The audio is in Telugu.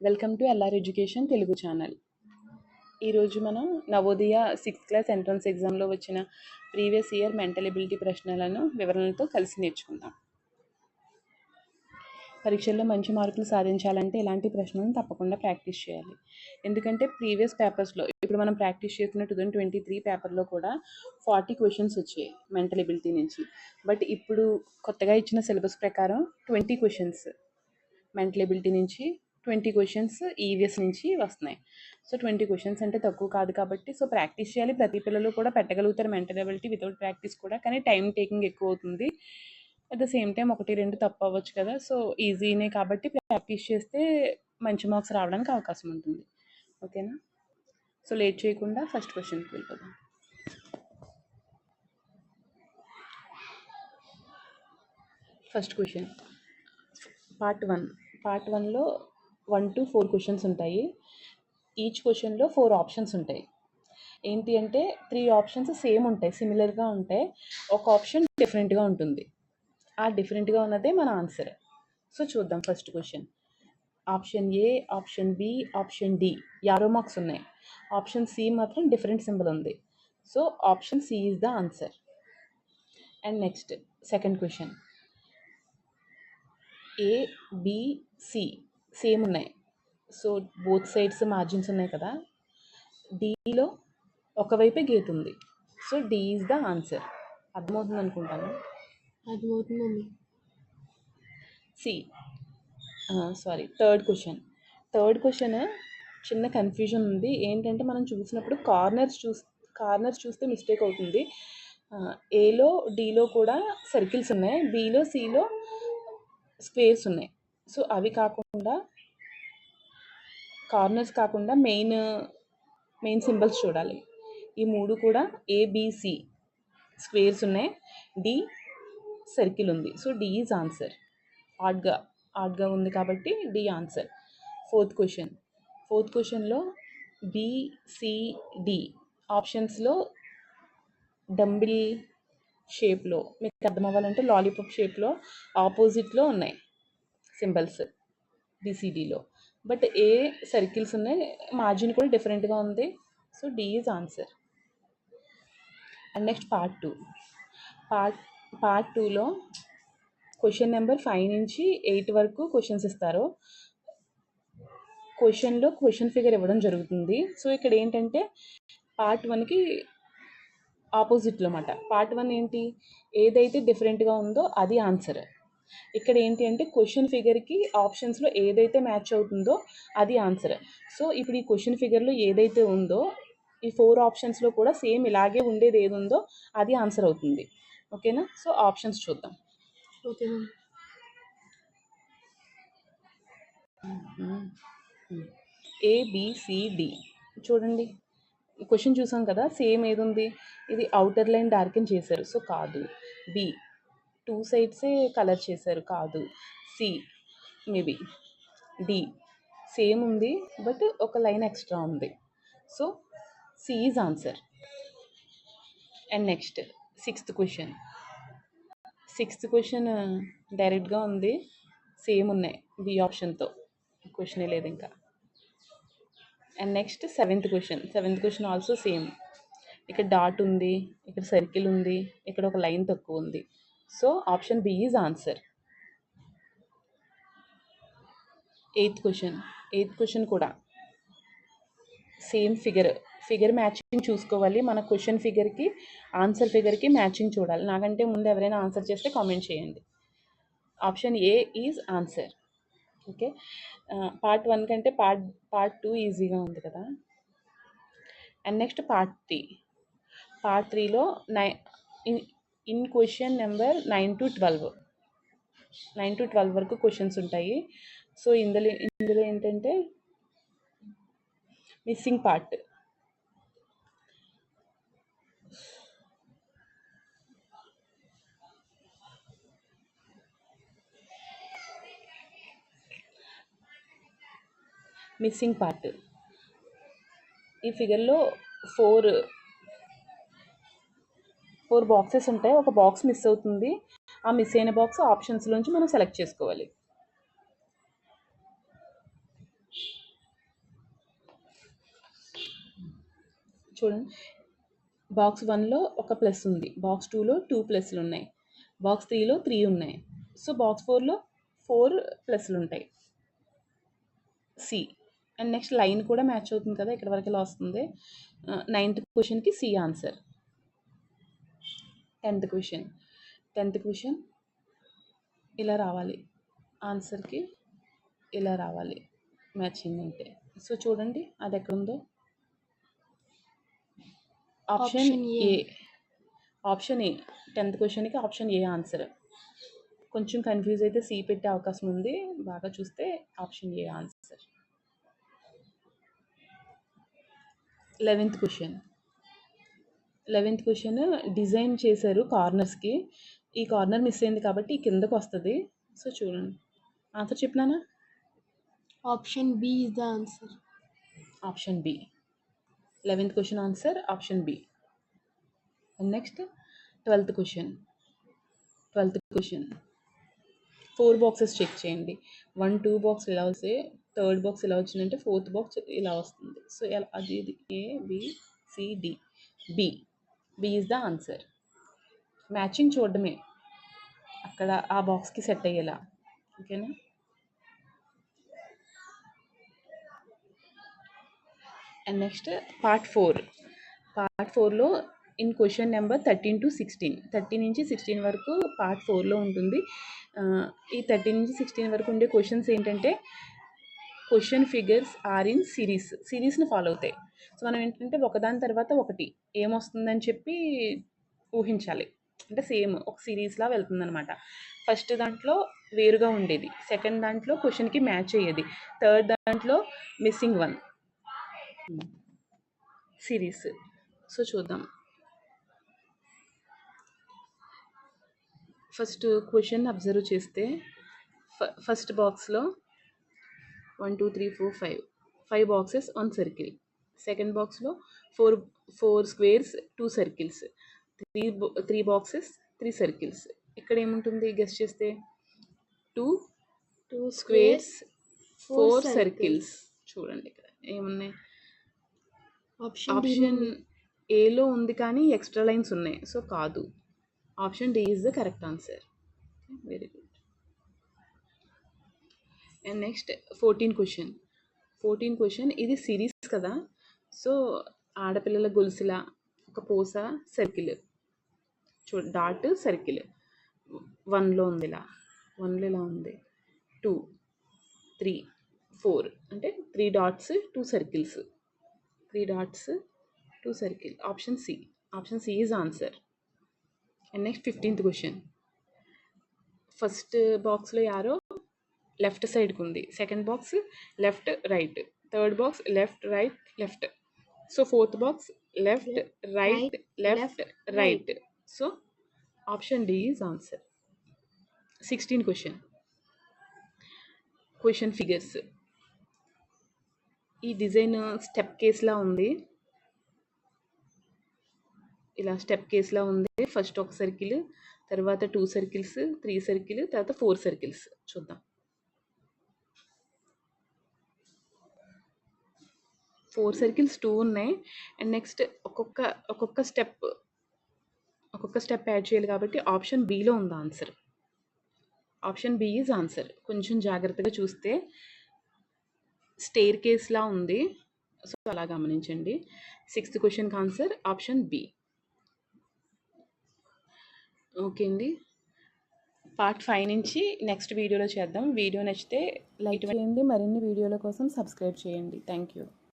Welcome to LR education Telugu channel. ఈరోజు మనం నవోదయ 6th క్లాస్ ఎంట్రన్స్ ఎగ్జామ్లో వచ్చిన ప్రీవియస్ ఇయర్ మెంటల్ ఎబిలిటీ ప్రశ్నలను వివరణలతో కలిసి నేర్చుకుందాం. పరీక్షల్లో మంచి మార్కులు సాధించాలంటే ఇలాంటి ప్రశ్నలను తప్పకుండా ప్రాక్టీస్ చేయాలి. ఎందుకంటే ప్రీవియస్ పేపర్స్లో ఇప్పుడు మనం ప్రాక్టీస్ చేసిన 2023 పేపర్లో కూడా 40 క్వశ్చన్స్ వచ్చాయి మెంటల్ ఎబిలిటీ నుంచి. బట్ ఇప్పుడు కొత్తగా ఇచ్చిన సిలబస్ ప్రకారం 20 క్వశ్చన్స్ మెంటల్ ఎబిలిటీ నుంచి, 20 క్వశ్చన్స్ ఈవీఎస్ నుంచి వస్తున్నాయి. సో 20 క్వశ్చన్స్ అంటే తక్కువ కాదు కాబట్టి సో ప్రాక్టీస్ చేయాలి. ప్రతి పిల్లలు కూడా పెట్టగలుగుతారు మెంటల్ ఎబిలిటీ వితౌట్ ప్రాక్టీస్ కూడా, కానీ టైం టేకింగ్ ఎక్కువ అవుతుంది. అట్ ద సేమ్ టైం 1-2 తప్పు అవ్వచ్చు కదా. సో ఈజీనే కాబట్టి ప్రాక్టీస్ చేస్తే మంచి మార్క్స్ రావడానికి అవకాశం ఉంటుంది. ఓకేనా? సో లేట్ చేయకుండా ఫస్ట్ క్వశ్చన్కి వెళ్ళిపోదాం. ఫస్ట్ క్వశ్చన్ పార్ట్ 1లో 1 to 4 క్వశ్చన్స్ ఉంటాయి. ఈచ్ క్వశ్చన్లో 4 ఆప్షన్స్ ఉంటాయి. ఏంటి అంటే 3 ఆప్షన్స్ సేమ్ ఉంటాయి, సిమిలర్గా ఉంటాయి. ఒక ఆప్షన్ డిఫరెంట్గా ఉంటుంది. ఆ డిఫరెంట్గా ఉన్నదే మన ఆన్సర్. సో చూద్దాం first question. Option A, option B, option D arrow marks ఉన్నాయి. ఆప్షన్ సి మాత్రం డిఫరెంట్ సింబల్ ఉంది. So option C is the answer. And next second question. A, B, C same ఉన్నాయి. సో బోత్ సైడ్స్ మార్జిన్స్ ఉన్నాయి కదా. డీలో ఒకవైపే గీత ఉంది. So D is the answer. అర్థమవుతుంది అనుకుంటాను. అర్థమవుతుందండి. సి థర్డ్ క్వశ్చన్ చిన్న కన్ఫ్యూజన్ ఉంది. ఏంటంటే మనం చూసినప్పుడు కార్నర్స్ చూస్తే మిస్టేక్ అవుతుంది. ఏలో డీలో కూడా సర్కిల్స్ ఉన్నాయి, బిలో సిలో స్క్వేర్స్ ఉన్నాయి. సో అవి కాకుండా కార్నర్స్ కాకుండా మెయిన్ సింబల్స్ చూడాలి. ఈ 3 కూడా ఏబిసి స్క్వేర్స్ ఉన్నాయి, డి సర్కిల్ ఉంది. So D is answer. ఆడ్గా ఉంది కాబట్టి డి ఆన్సర్. ఫోర్త్ క్వశ్చన్లో బిసిడి ఆప్షన్స్లో డంబిల్ షేప్లో, మీకు అర్థం అవ్వాలంటే లాలీపాప్ షేప్లో ఆపోజిట్లో ఉన్నాయి సింబల్స్ బిసిడిలో. బట్ ఏ సర్కిల్స్ ఉన్నాయి, మార్జిన్ కూడా డిఫరెంట్గా ఉంది. So D is answer. And next part 2లో క్వశ్చన్ నెంబర్ 5 నుంచి 8 వరకు క్వశ్చన్స్ ఇస్తారు. క్వశ్చన్లో క్వశ్చన్ ఫిగర్ ఇవ్వడం జరుగుతుంది. సో ఇక్కడ ఏంటంటే పార్ట్ 1కి ఆపోజిట్లో అన్నమాట. పార్ట్ 1 ఏంటి, ఏదైతే డిఫరెంట్గా ఉందో అది ఆన్సర్. ఇక్కడ ఏంటి అంటే క్వశ్చన్ ఫిగర్కి ఆప్షన్స్లో ఏదైతే మ్యాచ్ అవుతుందో అది ఆన్సర్. సో ఇప్పుడు ఈ క్వశ్చన్ ఫిగర్లో ఏదైతే ఉందో ఈ 4 ఆప్షన్స్లో కూడా సేమ్ ఇలాగే ఉండేది ఏది ఉందో అది ఆన్సర్ అవుతుంది. ఓకేనా? సో ఆప్షన్స్ చూద్దాం. Okay ma'am. ఏబిసిడి చూడండి. క్వశ్చన్ చూసాం కదా, సేమ్ ఏది ఉంది, ఇది అవుటర్ లైన్ డార్కెన్ చేశారు, సో కాదు. బి 2 సైడ్సే కలర్ చేశారు, కాదు. C maybe. డి సేమ్ ఉంది బట్ ఒక లైన్ ఎక్స్ట్రా ఉంది. So C is answer. And next sixth question డైరెక్ట్గా ఉంది, సేమ్ ఉన్నాయి బి ఆప్షన్తో, క్వశ్చనే లేదు ఇంకా. And next seventh question also same. ఇక్కడ డాట్ ఉంది, ఇక్కడ సర్కిల్ ఉంది, ఇక్కడ ఒక లైన్ తక్కువ ఉంది. So option B is answer. Eighth question కూడా సేమ్ ఫిగర్ మ్యాచింగ్ చూసుకోవాలి. మన క్వశ్చన్ ఫిగర్కి ఆన్సర్ ఫిగర్కి మ్యాచింగ్ చూడాలి. నాకంటే ముందు ఎవరైనా ఆన్సర్ చేస్తే కామెంట్ చేయండి. Option A is answer. Okay. Part 1 కంటే పార్ట్ 2 ఈజీగా ఉంది కదా. అండ్ నెక్స్ట్ పార్ట్ 3లో ఇన్ క్వశ్చన్ నెంబర్ 9 to 12 వరకు క్వశ్చన్స్ ఉంటాయి. సో ఇందులో ఏంటంటే మిస్సింగ్ పార్ట్. ఈ ఫిగర్లో 4 బాక్సెస్ ఉంటాయి. ఒక బాక్స్ మిస్ అవుతుంది. ఆ మిస్ అయిన బాక్స్ ఆప్షన్స్లోంచి మనం సెలెక్ట్ చేసుకోవాలి. చూడండి, బాక్స్ 1లో ఒక ప్లస్ ఉంది, బాక్స్ 2లో 2 ప్లస్లు ఉన్నాయి, బాక్స్ 3లో 3 ఉన్నాయి. సో బాక్స్ 4లో 4 ప్లస్లు ఉంటాయి. సి. అండ్ నెక్స్ట్ లైన్ కూడా మ్యాచ్ అవుతుంది కదా, ఇక్కడ వరకు ఇలా వస్తుంది. 9th క్వశ్చన్కి సి ఆన్సర్. 10th క్వశ్చన్ ఇలా రావాలి, ఆన్సర్కి ఇలా రావాలి మ్యాచింగ్ అంటే. సో చూడండి అది ఎక్కడుందో. Option A. Option A 10th క్వశ్చన్కి ఆప్షన్ ఏ ఆన్సర్. కొంచెం కన్ఫ్యూజ్ అయితే సి పెట్టే అవకాశం ఉంది, బాగా చూస్తే option A answer. 11th question design చేశారు కార్నర్స్కి. ఈ కార్నర్ మిస్ అయింది కాబట్టి కిందకు వస్తుంది. సో చూడండి, ఆన్సర్ చెప్పినానా? Option B is the answer. Option B. 11th question answer option B. And next 12th question. 4 boxes check చేయండి. 1, 2 బాక్స్ ఇలా వస్తే, 3rd బాక్స్ ఇలా వచ్చిందంటే 4th బాక్స్ ఇలా వస్తుంది. సో అది A, B, C, D. B is the answer. Matching చూడడమే అక్కడ ఆ బాక్స్కి సెట్ అయ్యేలా. ఓకేనా? అండ్ నెక్స్ట్ పార్ట్ 4లో ఇన్ క్వశ్చన్ నెంబర్ 13 to 16, 13 నుంచి 16 వరకు పార్ట్ 4లో ఉంటుంది. ఈ 13 నుంచి 16 వరకు ఉండే క్వశ్చన్స్ ఏంటంటే క్వశ్చన్ ఫిగర్స్ ఆర్ ఇన్ సిరీస్ని ఫాలో అవుతాయి. సో మనం ఏంటంటే ఒకదాని తర్వాత ఒకటి ఏమొస్తుందని చెప్పి ఊహించాలి. అంటే సేమ్ ఒక సిరీస్లా వెళ్తుందనమాట. ఫస్ట్ దాంట్లో వేరుగా ఉండేది, సెకండ్ దాంట్లో క్వశ్చన్కి మ్యాచ్ అయ్యేది, థర్డ్ దాంట్లో మిస్సింగ్ వన్ సిరీస్. సో చూద్దాం. ఫస్ట్ క్వశ్చన్ అబ్జర్వ్ చేస్తే ఫస్ట్ బాక్స్లో 1, 2, 3, 4, 5 బాక్సెస్ ఆన్ సర్కిల్. సెకండ్ బాక్స్లో 4 స్క్వేర్స్ 2 సర్కిల్స్. 3 boxes 3 circles. ఇక్కడ ఏముంటుంది గెస్ చేస్తే? 2 స్క్వేర్స్ 4 సర్కిల్స్. చూడండి ఇక్కడ ఏమున్నాయి? ఆప్షన్ ఏలో ఉంది కానీ ఎక్స్ట్రా లైన్స్ ఉన్నాయి, సో కాదు. Option D is the correct answer. Very good. And next 14 question. ఇది సిరీస్ కదా, సో ఆడపిల్లల గొలుసులా ఒక పూస సర్కిల్ డాట్ సర్కిల్ 1లో ఉంది, ఇలా 1లో ఇలా ఉంది. 2, 3, 4 అంటే 3 dots 2 circles. 3 dots 2 circle. Option C is answer. And next 15th question. First బాక్స్లో యారో లెఫ్ట్ సైడ్కి ఉంది, second box left right, third box left right left. So 4th box left right left right. So option D is answer. 16th question figures. ఈ డిజైన్ స్టెప్ కేస్లా ఉంది, ఇలా స్టెప్ కేస్లా ఉంది. ఫస్ట్ ఒక సర్కిల్, తర్వాత 2 సర్కిల్స్, 3 సర్కిల్, తర్వాత 4 సర్కిల్స్. చూద్దాం. 4 సర్కిల్స్ 2 ఉన్నాయి. అండ్ నెక్స్ట్ ఒక్కొక్క స్టెప్ యాడ్ చేయాలి కాబట్టి ఆప్షన్ బిలో ఉంది answer. Option B is answer. కొంచెం జాగ్రత్తగా చూస్తే స్టెయిర్ కేస్లా ఉంది, సో అలా గమనించండి. 6th క్వశ్చన్కి ఆన్సర్ ఆప్షన్ బి. ఓకే అండి, పార్ట్ 5 నుంచి నెక్స్ట్ వీడియోలో చేద్దాం. వీడియో నచ్చితే లైక్ చేయండి, మరిన్ని వీడియోల కోసం సబ్స్క్రైబ్ చేయండి. Thank you.